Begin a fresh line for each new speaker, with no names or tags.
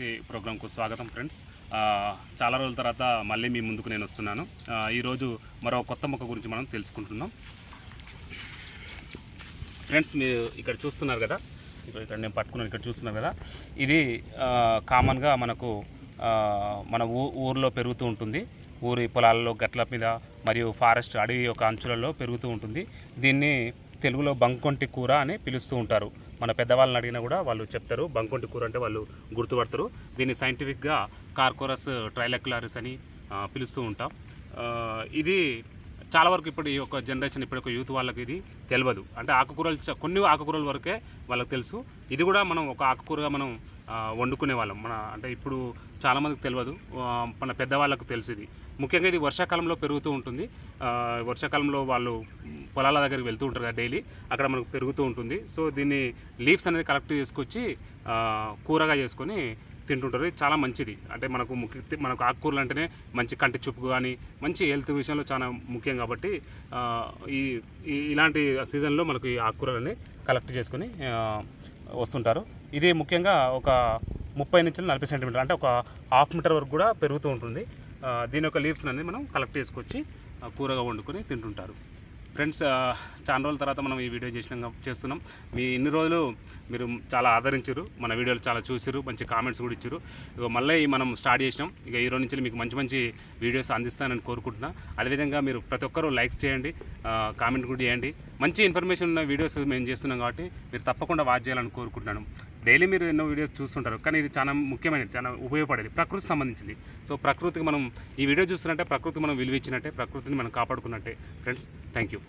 ప్రకృతి ప్రోగ్రాంకు స్వాగతం ఫ్రెండ్స్. చాలా రోజుల తర్వాత మళ్ళీ మీ ముందుకు నేను వస్తున్నాను. ఈరోజు మరో కొత్త మొక్క గురించి మనం తెలుసుకుంటున్నాం. ఫ్రెండ్స్, మీరు ఇక్కడ చూస్తున్నారు కదా, ఇక్కడ నేను పట్టుకున్నాను, ఇక్కడ చూస్తున్నారు కదా, ఇది కామన్గా మనకు మన ఊర్లో పెరుగుతూ ఉంటుంది. ఊరి పొలాల్లో గట్ల మీద మరియు ఫారెస్ట్ అడవి యొక్క అంచులలో పెరుగుతూ ఉంటుంది. దీన్ని తెలుగులో బంకొంటి కూర అని పిలుస్తూ ఉంటారు. మన పెద్దవాళ్ళని అడిగినా కూడా వాళ్ళు చెప్తారు, బంకొంటి కూర అంటే వాళ్ళు గుర్తుపడతారు. దీన్ని సైంటిఫిక్గా కార్కోరస్ ట్రైలక్యులారిస్ అని పిలుస్తూ ఉంటాం. ఇది చాలా వరకు ఇప్పుడు ఈ యొక్క జనరేషన్, ఇప్పుడు ఒక యూత్ వాళ్ళకి ఇది తెలియదు. అంటే ఆకుకూరలు, కొన్ని ఆకుకూరల వరకే వాళ్ళకి తెలుసు. ఇది కూడా మనం ఒక ఆకుకూరగా మనం వండుకునే వాళ్ళం. అంటే ఇప్పుడు చాలామందికి తెలియదు, మన పెద్దవాళ్ళకు తెలుసు. ఇది ముఖ్యంగా ఇది వర్షాకాలంలో పెరుగుతూ ఉంటుంది. వర్షాకాలంలో వాళ్ళు పొలాల దగ్గరికి వెళ్తూ ఉంటారు కదా డైలీ, అక్కడ మనకు పెరుగుతూ ఉంటుంది. సో దీన్ని లీవ్స్ అనేది కలెక్ట్ చేసుకొచ్చి కూరగా చేసుకొని తింటుంటారు. ఇది చాలా మంచిది. అంటే మనకు ఆకుకూరలు అంటేనే మంచి కంటి చూపు కానీ మంచి హెల్త్ విషయంలో చాలా ముఖ్యం. కాబట్టి ఇలాంటి సీజన్లో మనకు ఈ ఆకుకూరలని కలెక్ట్ చేసుకొని వస్తుంటారు. ఇది ముఖ్యంగా ఒక 30 నుంచి 40 సెంటీమీటర్, అంటే ఒక ½ మీటర్ వరకు కూడా పెరుగుతూ ఉంటుంది. దీని యొక్క లీవ్స్ అనేది మనం కలెక్ట్ చేసుకొచ్చి కూరగా వండుకొని తింటుంటారు. ఫ్రెండ్స్, చాలా రోజుల తర్వాత మనం ఈ వీడియో చేస్తున్నాం. ఇన్ని రోజులు మీరు చాలా ఆదరించారు, మన వీడియోలు చాలా చూసారు, మంచి కామెంట్స్ కూడా ఇచ్చారు. మళ్ళీ మనం స్టార్ట్ చేసినాం. ఈ రోజు నుంచి మీకు మంచి మంచి వీడియోస్ అందిస్తానని కోరుకుంటున్నా. అదేవిధంగా మీరు ప్రతి ఒక్కరూ లైక్స్ చేయండి, కామెంట్ కూడా చేయండి. మంచి ఇన్ఫర్మేషన్ ఉన్న వీడియోస్ మేము చేస్తున్నాం కాబట్టి మీరు తప్పకుండా వాచ్ చేయాలని కోరుకుంటున్నాను. డైలీ మీరు ఎన్నో వీడియోస్ చూస్తుంటారు, కానీ ఇది చాలా ముఖ్యమైనది, చాలా ఉపయోగపడేది, ప్రకృతికి సంబంధించింది. సో ప్రకృతికి మనం ఈ వీడియో చూస్తున్నట్టే ప్రకృతికి మనం విలువ ఇచ్చినట్టే, ప్రకృతిని మనం కాపాడుకున్నట్టే. Friends, thank you.